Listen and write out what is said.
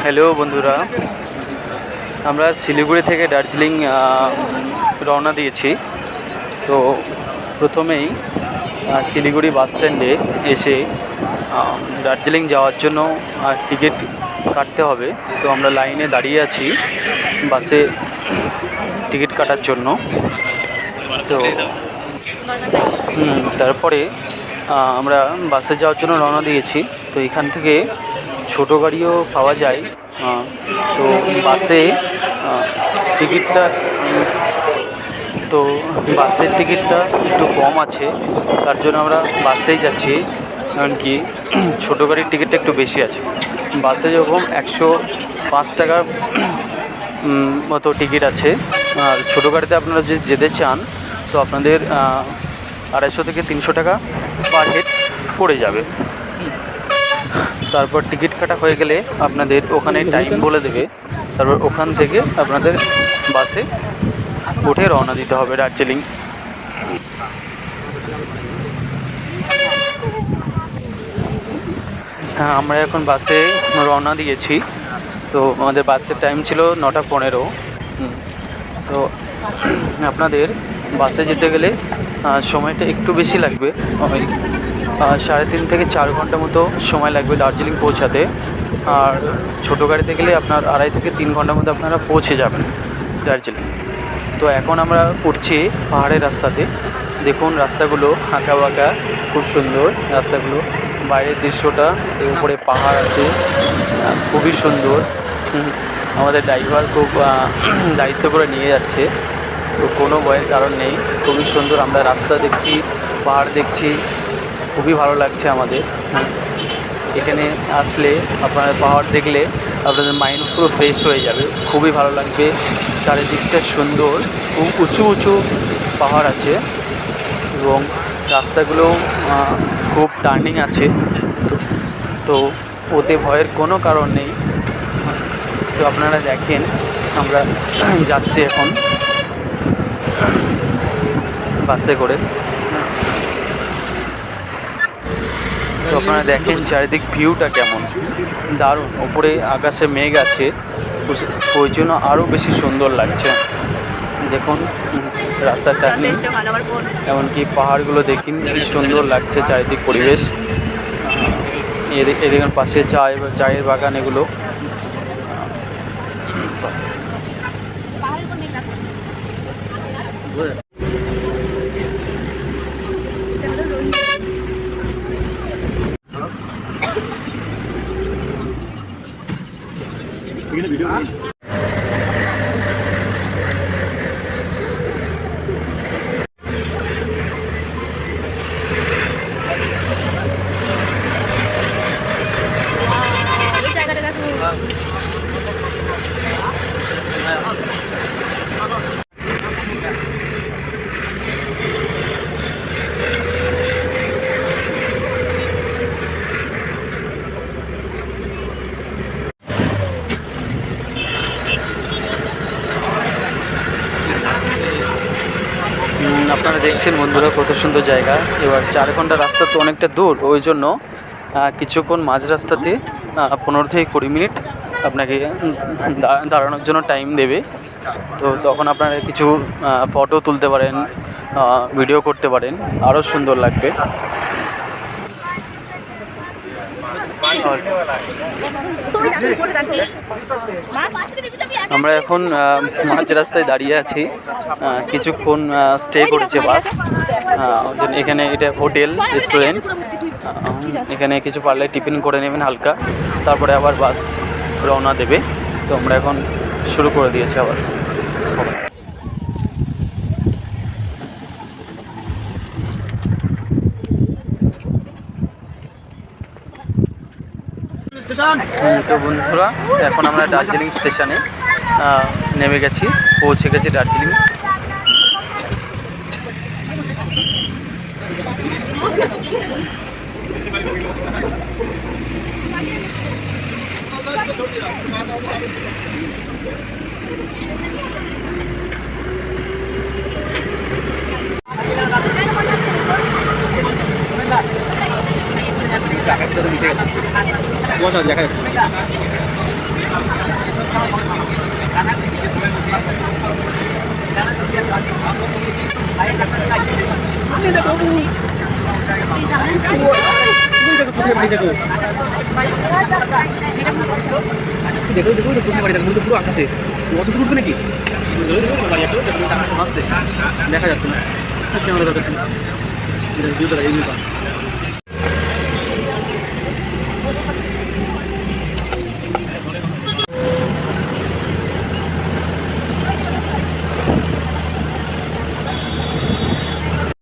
Hello বন্ধুরা, আমরা শিলিগুড়ি থেকে দার্জিলিং রওনা দিয়েছি। তো প্রথমেই শিলিগুড়ি বাস স্ট্যান্ডে এসে দার্জিলিং যাওয়ার জন্য টিকিট কাটতে হবে। তো আমরা লাইনে দাঁড়িয়ে আছি বাসে টিকিট কাটার জন্য। তো তারপরে আমরা বাসে যাওয়ার জন্য রওনা দিয়েছি। তো এখান থেকে ছোটো গাড়িও পাওয়া যায়। তো বাসে টিকিটটা তো বাসের টিকিটটা একটু কম আছে, তার জন্য আমরা বাসেই যাচ্ছি। এমনকি ছোটো গাড়ির টিকিটটা একটু বেশি আছে। বাসে যখন 105 টাকা মতো টিকিট আছে, আর ছোটো গাড়িতে আপনারা যদি যেতে চান তো আপনাদের 250 থেকে 300 টাকা পার হেড পড়ে যাবে। তারপর টিকিট কাটা হয়ে গেলে আপনাদের ওখানে টাইম বলে দেবে। তারপর ওখান থেকে আপনাদের বাসে উঠে রওনা দিতে হবে দার্জিলিং। হ্যাঁ, আমরা এখন বাসে রওনা দিয়েছি। তো আমাদের বাসের টাইম ছিল 9:15। তো আপনাদের বাসে যেতে গেলে সময়টা একটু বেশি লাগবে, ওই 3.5 থেকে 4 ঘন্টা মতো সময় লাগবে দার্জিলিং পৌঁছাতে। আর ছোটো গাড়িতে গেলে আপনার 2.5 থেকে 3 ঘন্টার মধ্যে আপনারা পৌঁছে যাবেন দার্জিলিং। তো এখন আমরা উঠছি পাহাড়ের রাস্তাতে। দেখুন রাস্তাগুলো আঁকা বাঁকা, খুব সুন্দর রাস্তাগুলো। বাইরের দৃশ্যটা, এর উপরে পাহাড় আছে, খুবই সুন্দর। আমাদের ড্রাইভার খুব দায়িত্ব করে নিয়ে যাচ্ছে, তো কোনো ভয়ের কারণ নেই। খুবই সুন্দর আমরা রাস্তা দেখছি, পাহাড় দেখছি, খুবই ভালো লাগছে আমাদের। এখানে আসলে আপনারা পাহাড় দেখলে আপনাদের মাইন্ড পুরো ফ্রেশ হয়ে যাবে, খুবই ভালো লাগবে। চারিদিকটা সুন্দর, খুব উঁচু উঁচু পাহাড় আছে এবং রাস্তাগুলো খুব টার্নিং আছে। তো ওতে ভয়ের কোনো কারণ নেই। তো আপনারা দেখেন আমরা যাচ্ছি এখন বাসে করে। তো আপনারা দেখেন চারিদিক ভিউটা কেমন দারুণ। ওপরে আকাশে মেঘ আছে, ওই জন্য আরও বেশি সুন্দর লাগছে। দেখুন রাস্তার টার্নিং, এমনকি পাহাড়গুলো দেখুন কি সুন্দর লাগছে চারিদিক পরিবেশ। এদিকে পাশে চায়ের বাগান এগুলো। আপনারা দেখছেন বন্ধুরা কত সুন্দর জায়গা। এবার 4 ঘন্টা রাস্তা তো অনেকটা দূর, ওই জন্য কিছুক্ষণ মাঝ রাস্তাতে 15 থেকে 20 মিনিট আপনাকে দাঁড়ানোর জন্য টাইম দেবে। তো তখন আপনারা কিছু ফটো তুলতে পারেন, ভিডিও করতে পারেন, আরও সুন্দর লাগবে। আমরা এখন মাঝ রাস্তায় দাঁড়িয়ে আছি, কিছুক্ষণ স্টে করেছে বাস। এখানে এটা হোটেল রেস্টুরেন্ট, এখানে কিছু পারলে টিফিন করে নেবেন হালকা, তারপরে আবার বাস রওনা দেবে। তো আমরা এখন শুরু করে দিয়েছি আবার। তো বন্ধুরা এখন আমরা দার্জিলিং স্টেশনে নেমে গেছি, পৌঁছে গেছি দার্জিলিং। আকাশটা তো নিচে গেছে, দেখা যাচ্ছে। দেখো কোথায় বাড়ি দেখো দেখো দেখো কোথায় বাড়ি দেখো তো পুরো আকাশে অত দূর উঠবে নাকি বাড়ি আসতে দেখা যাচ্ছে না ক্যামেরা দেখাচ্ছে না